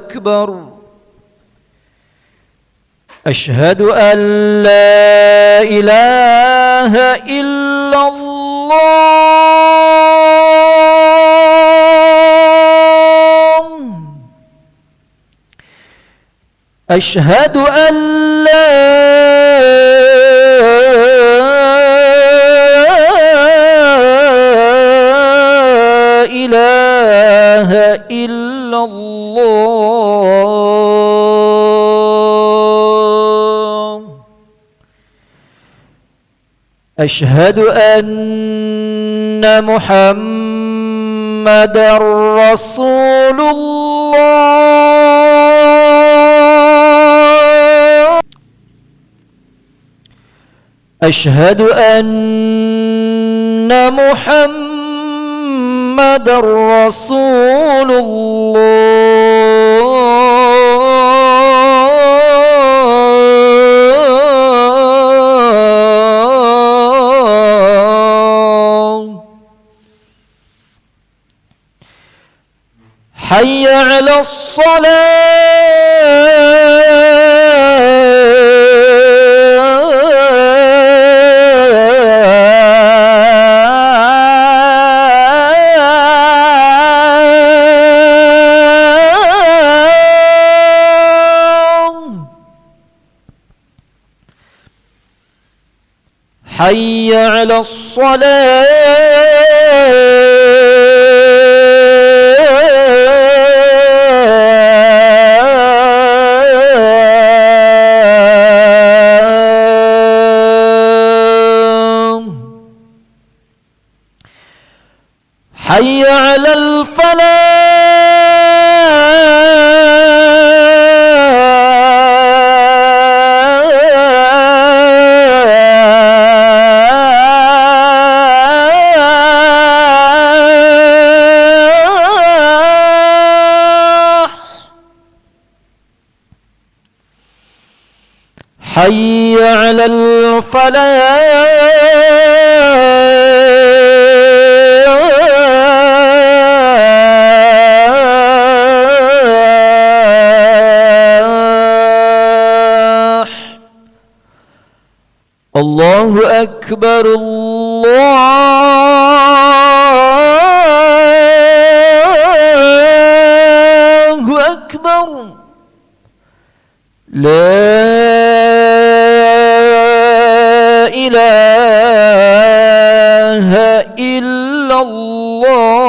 أكبر أشهد أن لا إله إلا الله أشهد أن لا إله إلا الله أشهد أن محمدًا رسول الله أشهد أن محمدًا رسول الله حي على الصلاة حي على الصلاة حي على الفلاح حي على الفلاح الله أكبر الله أكبر لا إله إلا الله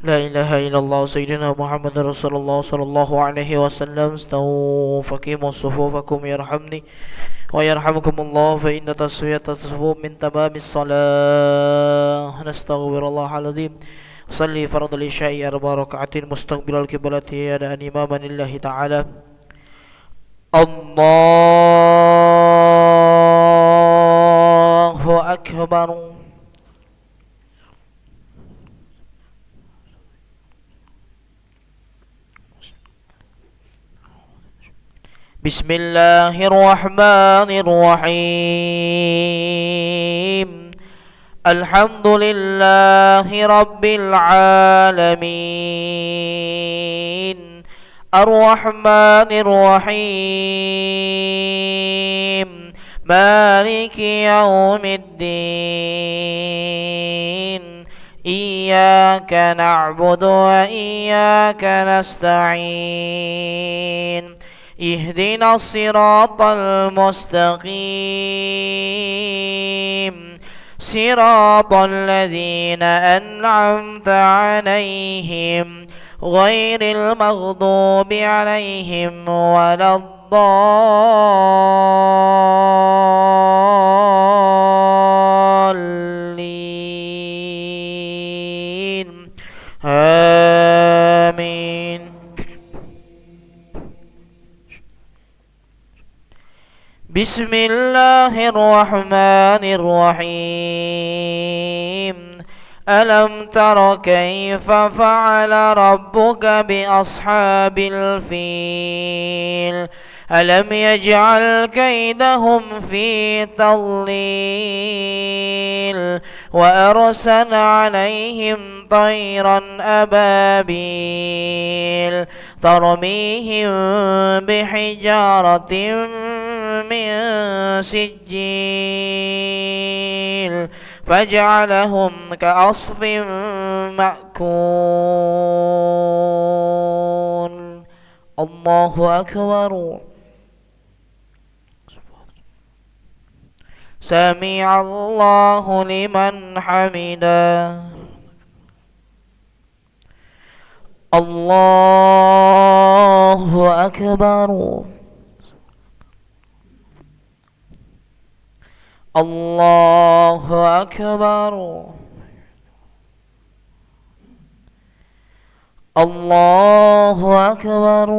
لا إله إلا الله سيدنا محمد رسول الله صلى الله عليه وسلم. استووا فقيموا صفوفكم يرحمني ويرحمكم الله، فإن تسوية الصفوف من تمام الصلاة. نستغفر الله العظيم. صلي فرض العشاء 4 ركعات مستقبل القبلة أداء إماما لله تعالى. الله أكبر. بسم الله الرحمن الرحيم. الحمد لله رب العالمين، الرحمن الرحيم، مالك يوم الدين. إياك نعبد وإياك نستعين. اهدنا الصراط المستقيم، صراط الذين أنعمت عليهم غير المغضوب عليهم ولا الضالين. آمين. بسم الله الرحمن الرحيم. ألم تر كيف فعل ربك بأصحاب الفيل؟ ألم يجعل كيدهم في تضليل وأرسل عليهم طيرا أبابيل ترميهم بحجارة من سجيل فجعلهم كعصف مأكول. الله أكبر. سمع الله لمن حمده. الله أكبر. الله أكبر. الله أكبر.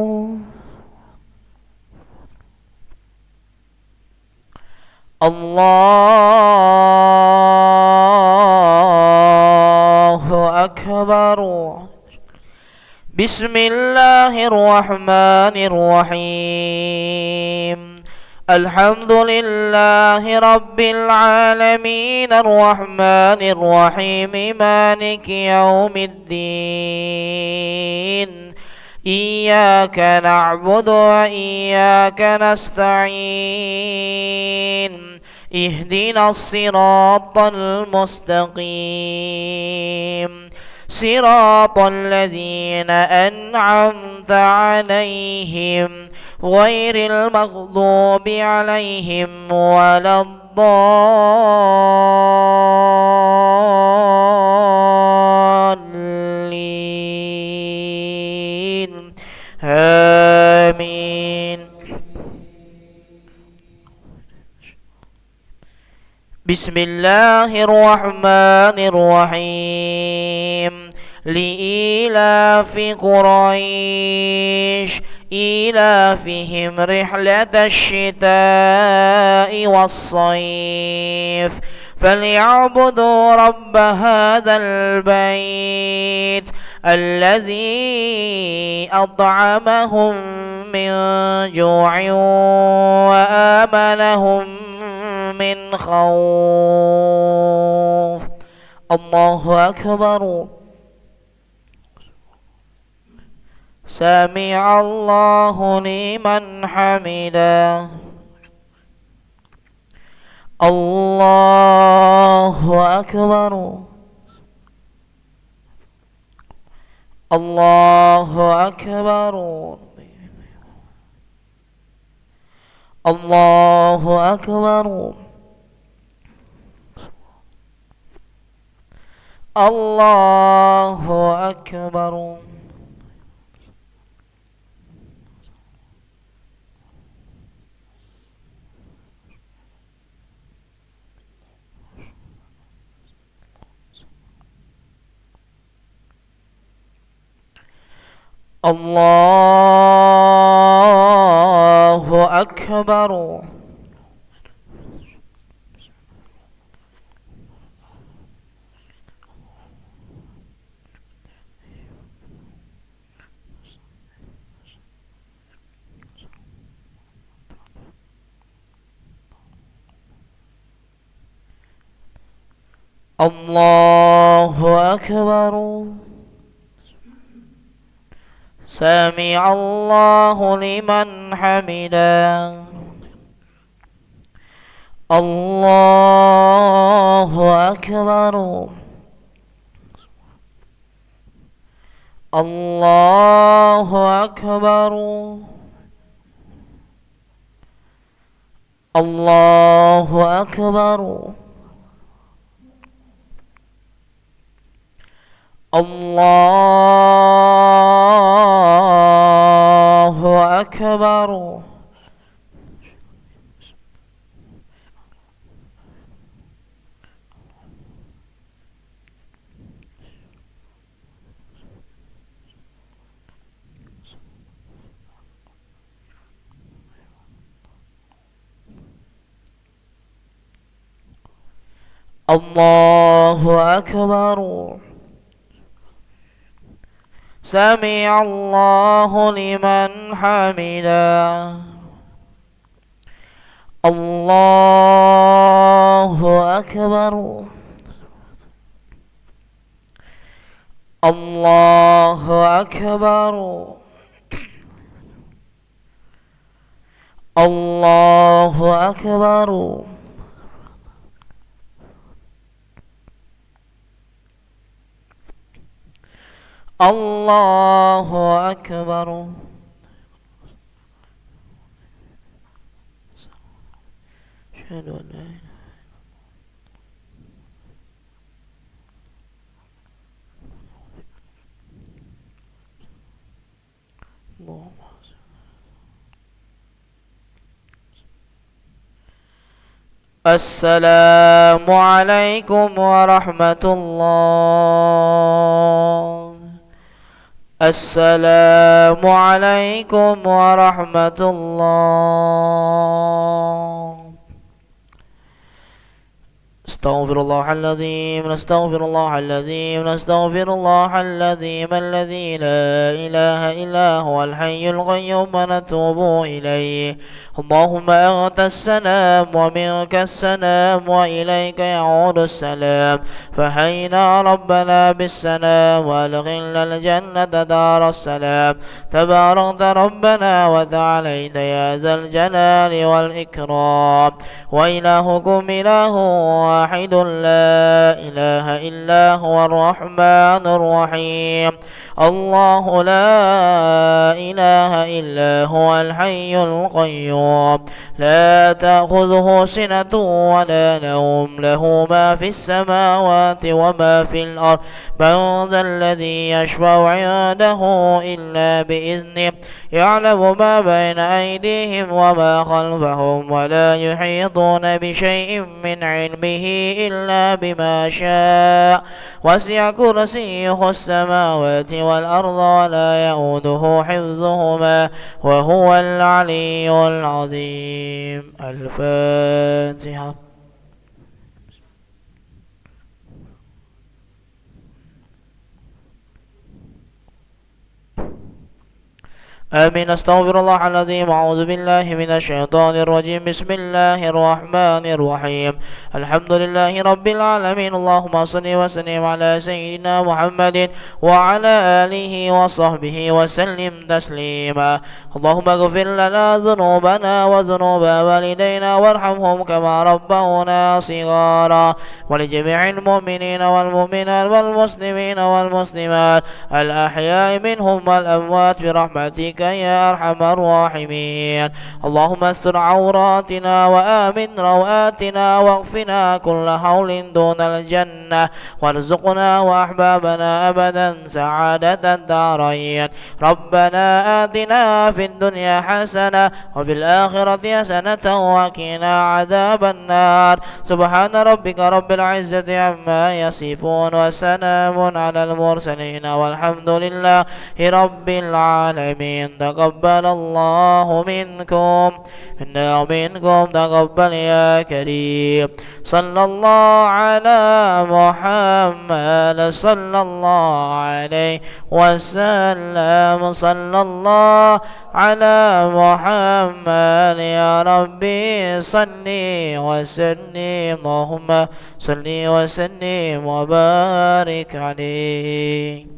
الله أكبر. بسم الله الرحمن الرحيم. الحمد لله رب العالمين، الرحمن الرحيم، مالك يوم الدين. إياك نعبد وإياك نستعين. اهدنا الصراط المستقيم، صراط الذين أنعمت عليهم غير المغضوب عليهم ولا الضالين. آمين. بسم الله الرحمن الرحيم. لإيلاف قريش إيلافهم رحلة الشتاء والصيف فليعبدوا رب هذا البيت الذي أطعمهم من جوع وآمنهم من خوف. الله أكبر. سمع الله لمن حمده. الله أكبر. الله أكبر. الله أكبر. الله أكبر. الله أكبر. الله أكبر. سمع الله لمن حمده. الله أكبر. الله أكبر. الله أكبر. الله أكبر. الله أكبر. سمع الله لمن حمده. الله أكبر. الله أكبر. الله أكبر. الله أكبر. أشهد أن لا إله إلا الله. السلام عليكم ورحمة الله. السلام عليكم ورحمة الله. استغفر الله العظيم. نستغفر الله العظيم. نستغفر الله العظيم الذي لا إله إلا هو الحي القيوم ونتوب إليه. اللهم أنت السلام ومنك السلام وإليك يعود السلام. فحينا ربنا بالسلام وادخلنا الجنة دار السلام. تباركت ربنا وتعاليت يا ذا الجلال والإكرام. وإلهكم إله واحد لا إله إلا هو الرحمن الرحيم. الله لا إله إلا هو الحي القيوم. لا تأخذه سنة ولا نوم. له ما في السماوات وما في الأرض. من ذا الذي يشفع عنده إلا بإذنه. يعلم ما بين أيديهم وما خلفهم ولا يحيطون بشيء من علمه إلا بما شاء. وسع كرسيه السماوات والأرض ولا يؤوده حفظهما وهو العلي العظيم. الفاتحة. آمين. أستغفر الله العظيم. أعوذ بالله من الشيطان الرجيم. بسم الله الرحمن الرحيم. الحمد لله رب العالمين. اللهم صل وسلم على سيدنا محمد وعلى آله وصحبه وسلم تسليما. اللهم اغفر لنا ذنوبنا وذنوب والدينا وارحمهم كما ربونا صغارا. ولجميع المؤمنين والمؤمنات والمسلمين والمسلمات الأحياء منهم والأموات برحمتك برحمتك يا أرحم الراحمين. اللهم استر عوراتنا وآمن روآتنا واغفنا كل حول دون الجنة، وارزقنا وأحبابنا أبدا سعادة الدارين. ربنا آتنا في الدنيا حسنة وفي الآخرة حسنة وقنا عذاب النار. سبحان ربك رب العزة عما يصفون وسلام على المرسلين والحمد لله رب العالمين. تقبل الله منكم منا ومنكم تقبل يا كريم. صلى الله على محمد صلى الله عليه وسلم. صلى الله على محمد يا ربي صل وسلم. اللهم صل وسلم وبارك عليه.